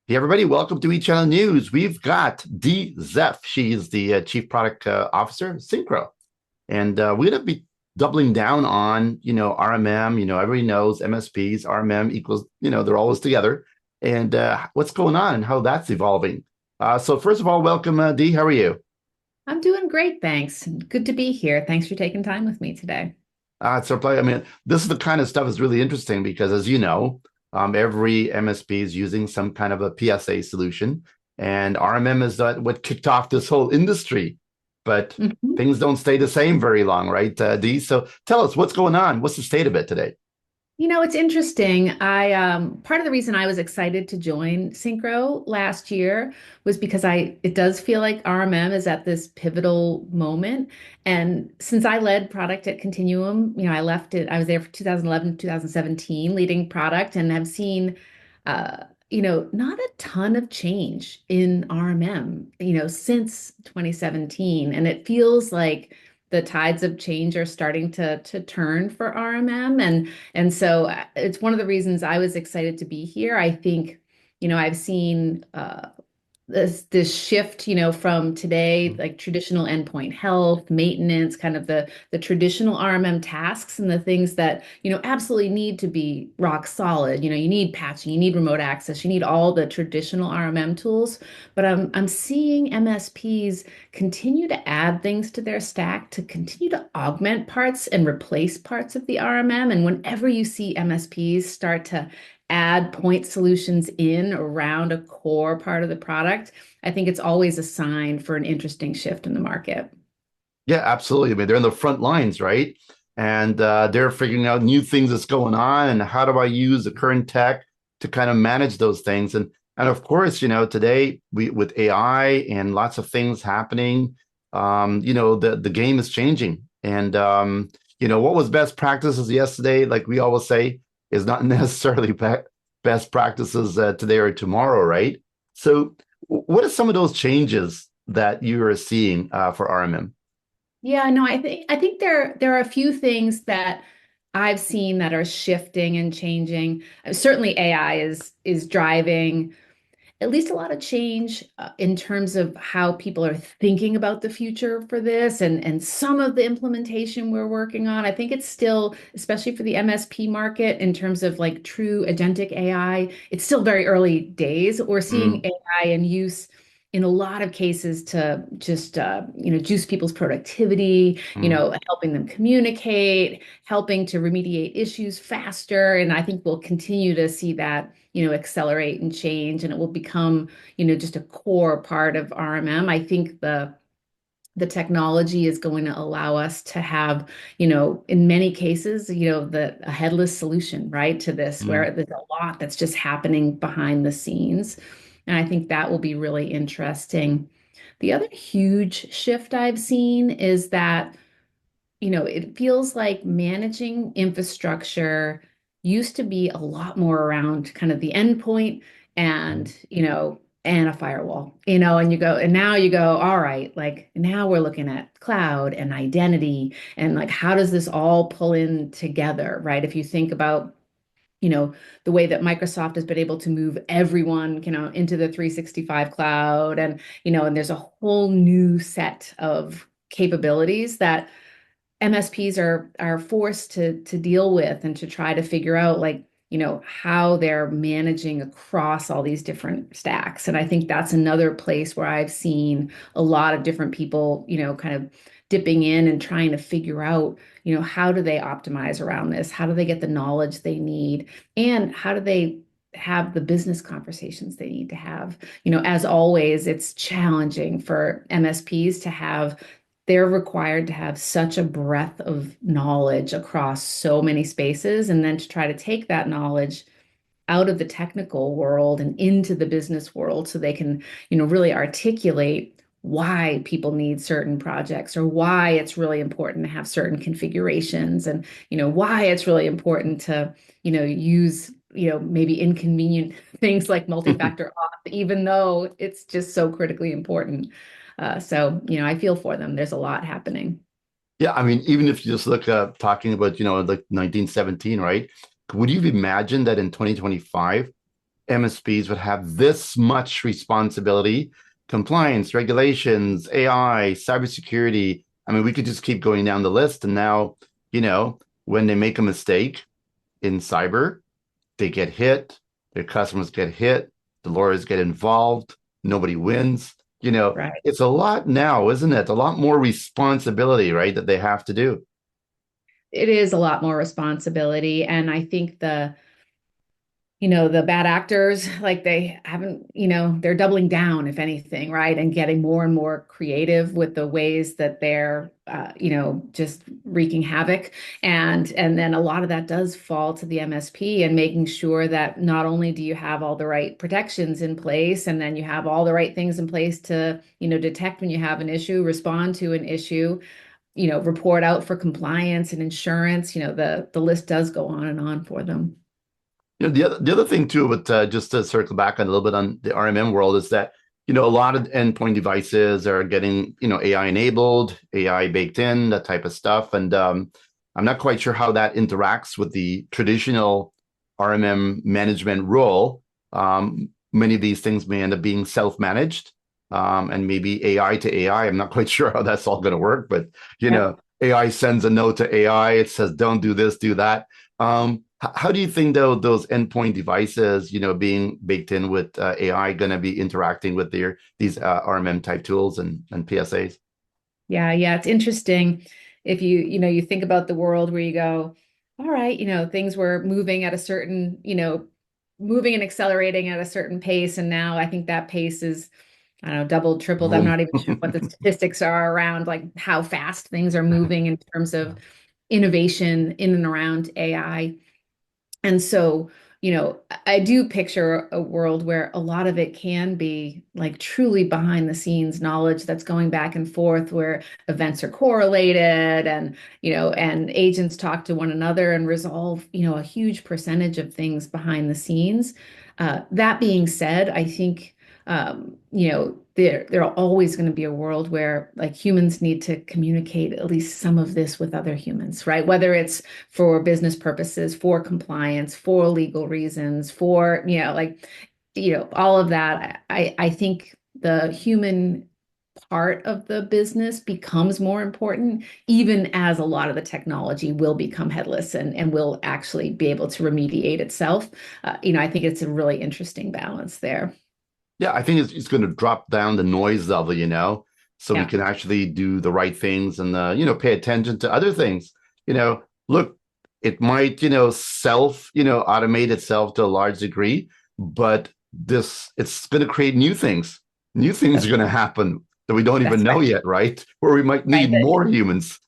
Hey, everybody, welcome to eChannel News. We've got Zepf. She's the Chief Product Officer, Syncro. And we're going to be doubling down on, RMM. Everybody knows MSPs, RMM equals, they're always together. And what's going on and how that's evolving. So first of all, welcome, Dee. How are you? I'm doing great, thanks. Good to be here. Thanks for taking time with me today. It's our pleasure. I mean, this is the kind of stuff that's really interesting because, as you know, every MSP is using some kind of a PSA solution, and RMM is what kicked off this whole industry. But Mhm. things don't stay the same very long, right, Dee? So tell us what's going on. What's the state of it today? It's interesting. I Part of the reason I was excited to join Syncro last year was because it does feel like RMM is at this pivotal moment. And since I led product at Continuum, I left it, I was there for 2011 to 2017 leading product and have seen not a ton of change in RMM, since 2017. And it feels like the tides of change are starting to turn for RMM. And so it's one of the reasons I was excited to be here. I think, I've seen this shift, from today, like traditional endpoint health, maintenance, kind of the traditional RMM tasks and the things that, absolutely need to be rock solid. You need patching, you need remote access, you need all the traditional RMM tools. But I'm seeing MSPs continue to add things to their stack to continue to augment parts and replace parts of the RMM. And whenever you see MSPs start to add point solutions in around a core part of the product, I think it's always a sign for an interesting shift in the market. Yeah, absolutely. I mean, they're in the front lines, right? And they're figuring out new things that's going on and how do I use the current tech to kind of manage those things. And of course, today we with AI and lots of things happening, the game is changing. And what was best practices yesterday, like we always say, is not necessarily best practices today or tomorrow, right? So, what are some of those changes that you are seeing for RMM? Yeah, no, I think there are a few things that I've seen that are shifting and changing. Certainly AI is driving at least a lot of change in terms of how people are thinking about the future for this and some of the implementation we're working on. I think it's still, especially for the MSP market, in terms of like true agentic AI, it's still very early days. We're seeing Mm, AI in use in a lot of cases to just juice people's productivity, mm. helping them communicate, helping to remediate issues faster. And I think we'll continue to see that accelerate and change, and it will become, just a core part of RMM. I think the technology is going to allow us to have, in many cases, a headless solution, right, to this, Mm. where there's a lot that's just happening behind the scenes. And I think that will be really interesting. The other huge shift I've seen is that it feels like managing infrastructure used to be a lot more around kind of the endpoint and, and a firewall, and now you go, all right, like now we're looking at cloud and identity and like how does this all pull in together, right? If you think about the way that Microsoft has been able to move everyone, into the 365 cloud and there's a whole new set of capabilities that MSPs are forced to deal with and to try to figure out like, how they're managing across all these different stacks. And I think that's another place where I've seen a lot of different people, kind of dipping in and trying to figure out, how do they optimize around this? How do they get the knowledge they need? And how do they have the business conversations they need to have? As always, it's challenging for MSPs to have they're required to have such a breadth of knowledge across so many spaces, and then to try to take that knowledge out of the technical world and into the business world so they can, really articulate why people need certain projects or why it's really important to have certain configurations and, why it's really important to, use, maybe inconvenient things like multi-factor auth, even though it's just so critically important. So, I feel for them. There's a lot happening. Yeah, I mean, even if you just look at talking about, like 1917, right? Would you imagine that in 2025, MSPs would have this much responsibility, compliance, regulations, AI, cybersecurity. I mean, we could just keep going down the list. And now, when they make a mistake in cyber, they get hit, their customers get hit, the lawyers get involved, nobody wins. Right. It's a lot now, isn't it? A lot more responsibility, right, that they have to do. It is a lot more responsibility. And I think the bad actors, like they haven't, they're doubling down, if anything, right? And getting more and more creative with the ways that they're, just wreaking havoc. And then a lot of that does fall to the MSP and making sure that not only do you have all the right protections in place, and then you have all the right things in place to, detect when you have an issue, respond to an issue, report out for compliance and insurance, the list does go on and on for them. The other thing too, but just to circle back on a little bit on the RMM world is that a lot of endpoint devices are getting AI enabled, AI baked in, that type of stuff, and I'm not quite sure how that interacts with the traditional RMM management role. Many of these things may end up being self-managed, and maybe AI to AI. I'm not quite sure how that's all going to work, but Yep. AI sends a note to AI. It says, "Don't do this, do that." How do you think though those endpoint devices, being baked in with AI, going to be interacting with these RMM type tools and PSAs? Yeah, yeah, it's interesting if you think about the world where you go, all right, things were moving at a certain, moving and accelerating at a certain pace, and now I think that pace is, I don't know, doubled, tripled. I'm Boom. not even sure what the statistics are around like how fast things are moving in terms of innovation in and around AI. And so, I do picture a world where a lot of it can be like truly behind the scenes knowledge that's going back and forth where events are correlated and agents talk to one another and resolve, a huge percentage of things behind the scenes. That being said, I think there are always going to be a world where like humans need to communicate at least some of this with other humans, right? Whether it's for business purposes, for compliance, for legal reasons, for, all of that. I think the human part of the business becomes more important, even as a lot of the technology will become headless and will actually be able to remediate itself. I think it's a really interesting balance there. Yeah, I think it's going to drop down the noise level, so we Yeah. can actually do the right things and pay attention to other things. Look, it might automate itself to a large degree, but this it's going to create new things. New things are That's going to happen that we don't even that's know right. yet, right? Where we might Right. need more humans.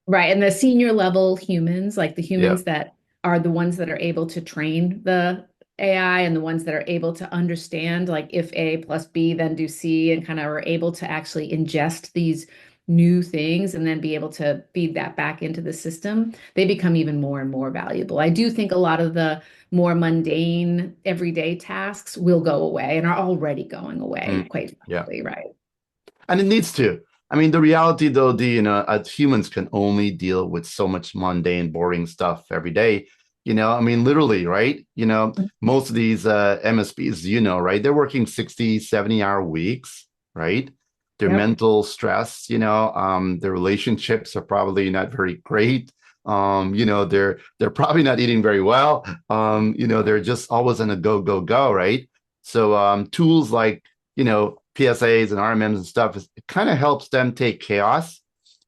Right. And the senior level humans, like the Yeah. humans that are the ones that are able to train the AI and the ones that are able to understand, like if A plus B, then do C, and kind of are able to actually ingest these new things and then be able to feed that back into the system, they become even more and more valuable. I do think a lot of the more mundane everyday tasks will go away and are already going away, Mm. quite Yeah. frankly, right? And it needs to. I mean, the reality though, as humans can only deal with so much mundane, boring stuff every day. I mean, literally, right? Most of these MSPs, right? They're working 60, 70-hour weeks, right? Their Yep. mental stress, their relationships are probably not very great. They're probably not eating very well. They're just always on a go, go, go, right? So tools like PSAs and RMMs and stuff, it kind of helps them take chaos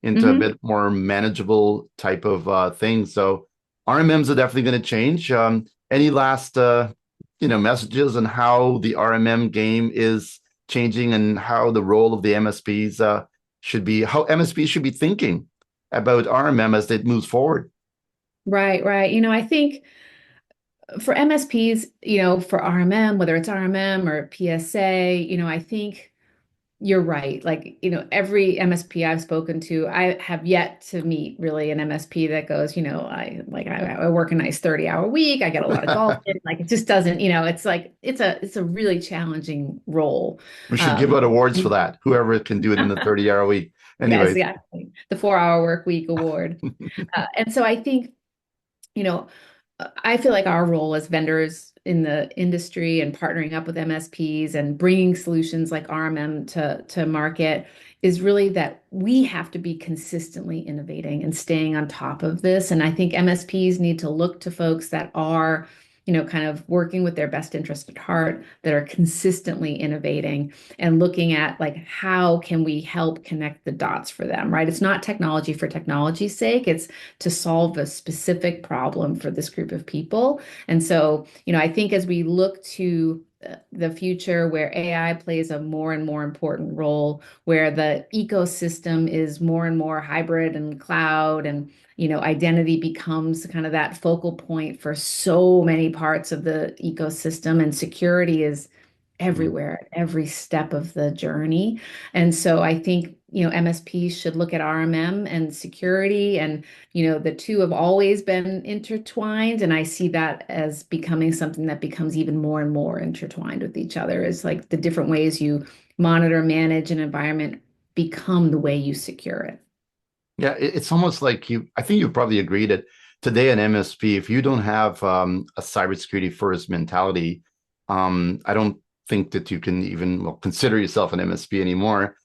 into a Hmm. bit more manageable type of thing. So RMMs are definitely going to change. Any last messages on how the RMM game is changing and how the role of the MSPs should be, how MSPs should be thinking about RMM as it moves forward? Right, right. I think for MSPs, for RMM, whether it's RMM or PSA, I think you're right. Like, every MSP I've spoken to, I have yet to meet really an MSP that goes, I work a nice 30-hour week. I get a lot of golf in. Like it just doesn't, it's like it's a really challenging role. We should give Um, out awards for that. Whoever can do it in the 30-hour week. yes, Anyways. yeah. The 4-hour work week award. And so I think, you know, I feel like our role as vendors in the industry and partnering up with MSPs and bringing solutions like RMM to market is really that we have to be consistently innovating and staying on top of this. And I think MSPs need to look to folks that are, kind of working with their best interest at heart, that are consistently innovating and looking at like how can we help connect the dots for them, right? It's not technology for technology's sake. It's to solve a specific problem for this group of people. And so, I think as we look to the future where AI plays a more and more important role, where the ecosystem is more and more hybrid and cloud and identity becomes kind of that focal point for so many parts of the ecosystem, and security is Mhm. everywhere, at every step of the journey. And so I think, MSPs should look at RMM and security, and, the two have always been intertwined. And I see that as becoming something that becomes even more and more intertwined with each other, is like the different ways you monitor, manage an environment become the way you secure it. Yeah, it's almost like I think you probably agree that today an MSP, if you don't have a cybersecurity first mentality, I don't think that you can even, well, consider yourself an MSP anymore,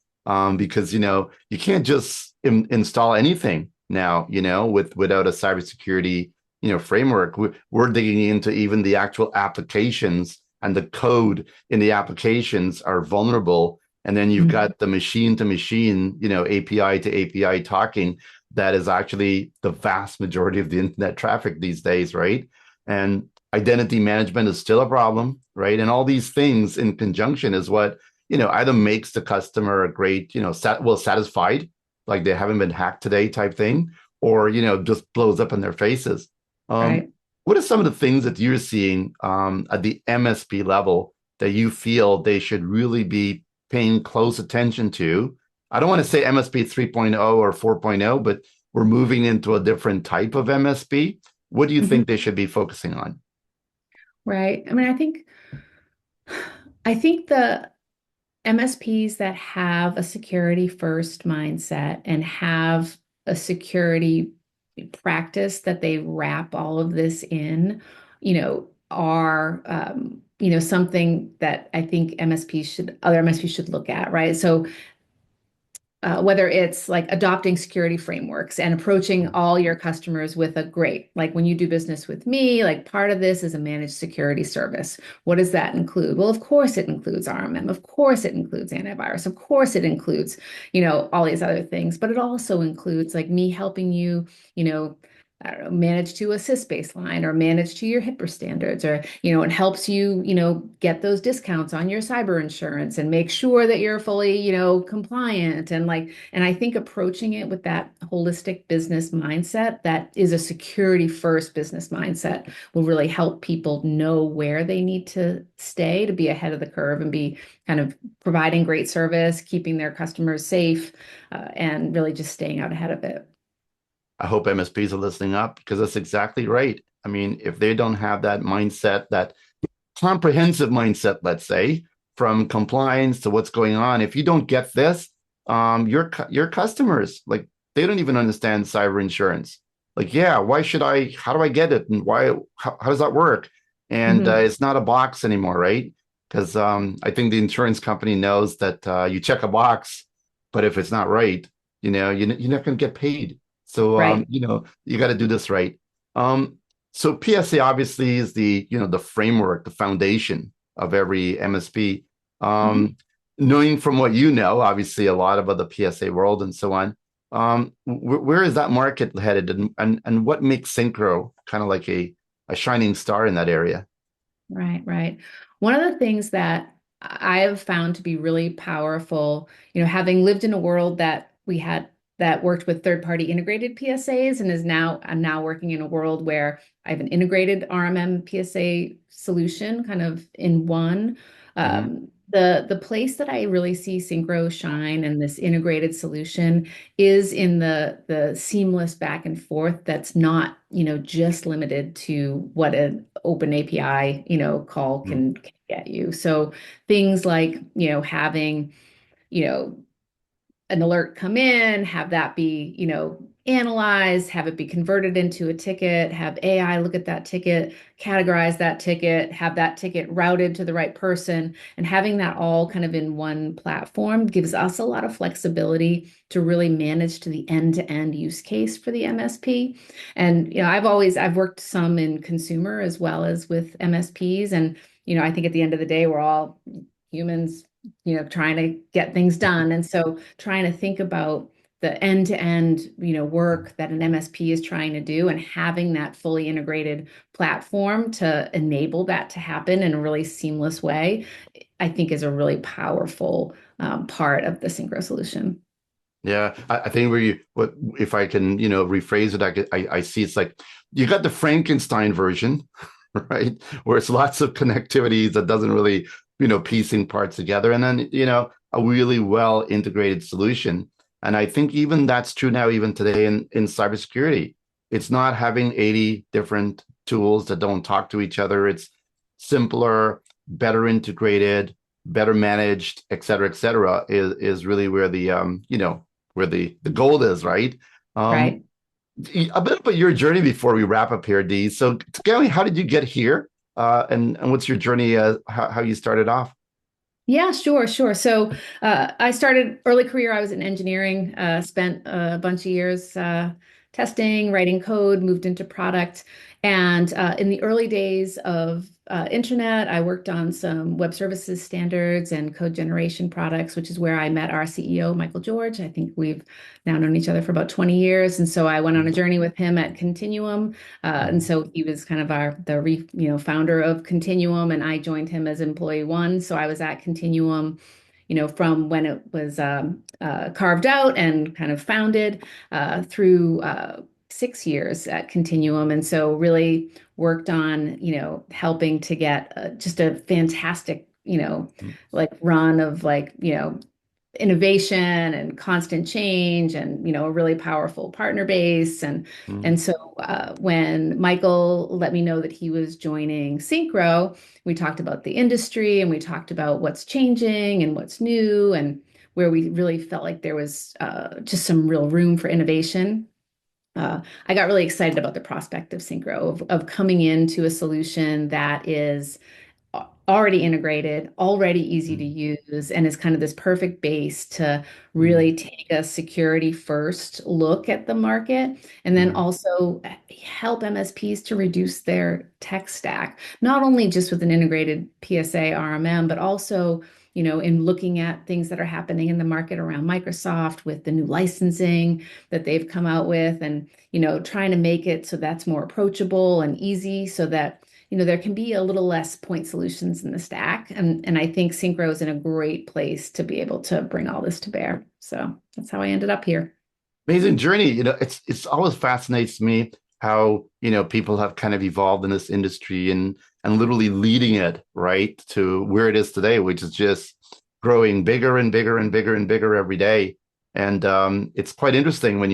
because, you can't just install anything now, without a cybersecurity, framework. We're digging into even the actual applications, and the code in the applications are vulnerable. And then you've Mhm. got the machine to machine, API to API talking. That is actually the vast majority of the internet traffic these days, right? And identity management is still a problem, right? And all these things in conjunction is what, either makes the customer a great, satisfied, like they haven't been hacked today type thing, or, just blows up in their faces. Um, Right. what are some of the things that you're seeing at the MSP level that you feel they should really be paying close attention to? I don't want to say MSP 3.0 or 4.0, but we're moving into a different type of MSP. What do you Mhm. think they should be focusing on? Right. I mean, I think the MSPs that have a security first mindset and have a security practice that they wrap all of this in, are something that I think other MSPs should look at, right? So whether it's like adopting security frameworks and approaching all your customers with a great, like when you do business with me, like part of this is a managed security service. What does that include? Well, of course it includes RMM. Of course it includes antivirus. Of course it includes, all these other things, but it also includes like me helping you, you know, I don't know, manage to a CIS baseline or manage to your HIPAA standards, or, it helps you, get those discounts on your cyber insurance and make sure that you're fully, compliant. And I think approaching it with that holistic business mindset, that is a security first business mindset, will really help people know where they need to stay to be ahead of the curve and be kind of providing great service, keeping their customers safe, and really just staying out ahead of it. I hope MSPs are listening up, because that's exactly right. I mean, if they don't have that mindset, that comprehensive mindset, let's say, from compliance to what's going on, if you don't get this, your customers, like, they don't even understand cyber insurance. Like, yeah, why should I? How do I get it? And why? How does that work? And Mhm. it's not a box anymore, right? Because I think the insurance company knows that you check a box, but if it's not right, you're not going to get paid. So Right. you got to do this right. Um, so PSA obviously is the framework, the foundation of every MSP. Mhm. Knowing from what obviously a lot of other PSA world and so on. Where is that market headed, and what makes Syncro kind of like a shining star in that area? Right, right. One of the things that I have found to be really powerful, having lived in a world that we had that worked with third-party integrated PSAs, and I'm now working in a world where I have an integrated RMM PSA solution kind of in one. Hmm. The place that I really see Syncro shine and this integrated solution is in the seamless back and forth that's not, just limited to what an open API, call can get you. So things like, having, you know, an alert come in, have that be, analyzed, have it be converted into a ticket, have AI look at that ticket, categorize that ticket, have that ticket routed to the right person, and having that all kind of in one platform gives us a lot of flexibility to really manage to the end-to-end use case for the MSP. And I've worked some in consumer as well as with MSPs, and I think at the end of the day, we're all humans, trying to get things done. And so trying to think about the end-to-end, work that an MSP is trying to do and having that fully integrated platform to enable that to happen in a really seamless way, I think is a really powerful part of the Syncro solution. Yeah, I think where you what if I can, rephrase it, I see it's like you got the Frankenstein version, right? Where it's lots of connectivities that doesn't really, piecing parts together, and then, a really well integrated solution. And I think even that's true now, even today in cybersecurity. It's not having 80 different tools that don't talk to each other. It's simpler, better integrated, better managed, et cetera, is really where the goal is, right? Um, Right. a bit about your journey before we wrap up here, Dee. So tell me, how did you get here? And what's your journey, how you started off? Yeah, sure, sure. So I started early career. I was in engineering, spent a bunch of years testing, writing code, moved into product. And in the early days of internet, I worked on some web services standards and code generation products, which is where I met our CEO, Michael George. I think we've now known each other for about 20 years. And so I went on a journey with him at Continuum. And Mhm. so he was kind of founder of Continuum, and I joined him as employee one. So I was at Continuum, from when it was carved out and kind of founded through 6 years at Continuum. And so really worked on, helping to get just a fantastic, like run of innovation and constant change and a really powerful partner base. And Mhm. so when Michael let me know that he was joining Syncro, we talked about the industry and we talked about what's changing and what's new and where we really felt like there was just some real room for innovation. I got really excited about the prospect of Syncro, of coming into a solution that is already integrated, already easy to Mhm. use, and is kind of this perfect base to Mhm. really take a security first look at the market and then Mhm. also help MSPs to reduce their tech stack, not only just with an integrated PSA RMM, but also in looking at things that are happening in the market around Microsoft with the new licensing that they've come out with, and trying to make it so that's more approachable and easy so that there can be a little less point solutions in the stack. And I think Syncro is in a great place to be able to bring all this to bear. So that's how I ended up here. Amazing journey. It's always fascinates me how, people have kind of evolved in this industry and literally leading it right to where it is today, which is just growing bigger and bigger and bigger and bigger every day. And it's quite interesting when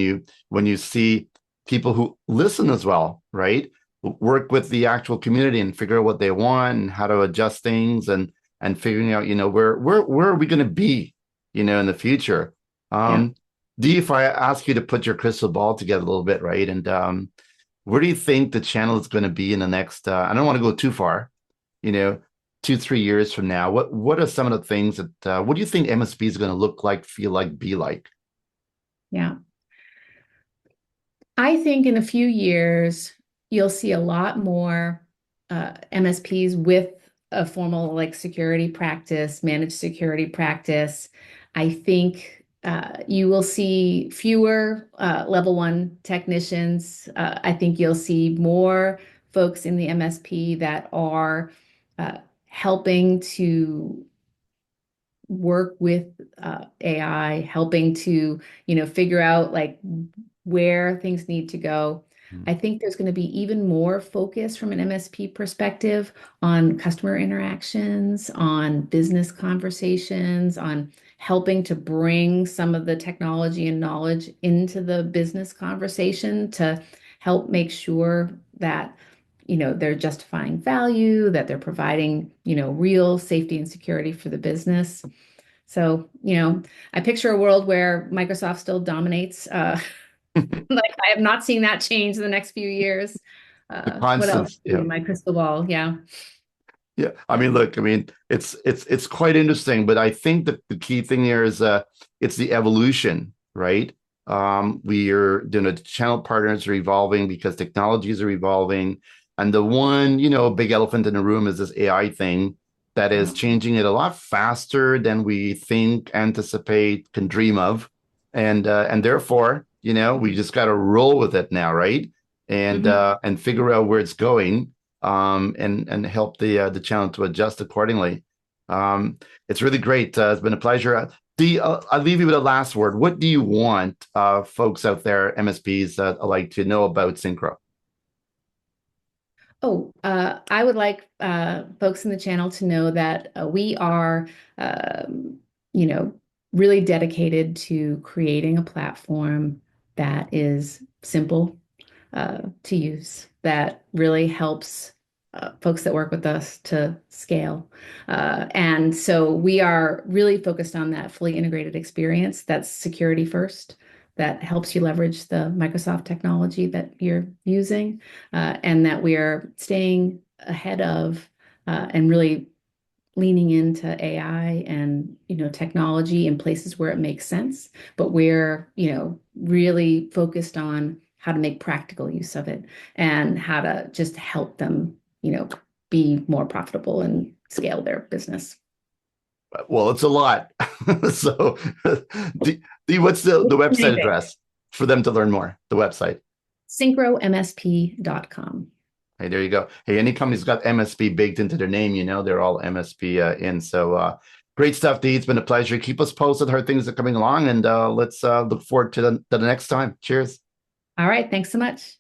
you see people who listen as well, right? Work with the actual community and figure out what they want and how to adjust things and figuring out, where are we going to be, in the future. Yeah. Dee, if I ask you to put your crystal ball together a little bit, right? And where do you think the channel is going to be in the next? I don't want to go too far, you know, 2, 3 years from now. What are some of the things that? What do you think MSP is going to look like, feel like, be like? Yeah. I think in a few years, you'll see a lot more MSPs with a formal security practice, managed security practice. I think you will see fewer level one technicians. I think you'll see more folks in the MSP that are helping to work with AI, helping to, figure out where things need to go. I think there's going to be even more focus from an MSP perspective on customer interactions, on business conversations, on helping to bring some of the technology and knowledge into the business conversation to help make sure that they're justifying value, that they're providing, real safety and security for the business. So, I picture a world where Microsoft still dominates Like I have not seen that change in the next few years. The What else constants, yeah. in my crystal ball? Yeah. Yeah, I mean, look, I mean, it's quite interesting, but I think that the key thing here is it's the evolution, right? We are doing the channel partners are evolving because technologies are evolving, and the one, big elephant in the room is this AI thing that is Yeah. changing it a lot faster than we think, anticipate, can dream of, and therefore, we just got to roll with it now, right? Mhm. And figure out where it's going and help the channel to adjust accordingly. It's really great. It's been a pleasure. I'll leave you with a last word. What do you want folks out there, MSPs, like to know about Syncro? Oh, I would like folks in the channel to know that we are, you know, really dedicated to creating a platform that is simple to use, that really helps folks that work with us to scale. And so we are really focused on that fully integrated experience that's security first, that helps you leverage the Microsoft technology that you're using, and that we are staying ahead of and really leaning into AI and technology in places where it makes sense, but we're really focused on how to make practical use of it and how to just help them be more profitable and scale their business. Well, it's a lot. So, what's the website Amazing. address for them to learn more? The website. Syncromsp.com. Hey, there you go. Hey, any company's got MSP baked into their name, they're all MSP in. So great stuff, Dee. It's been a pleasure. Keep us posted how things are coming along, and let's look forward to the next time. Cheers. All right, thanks so much.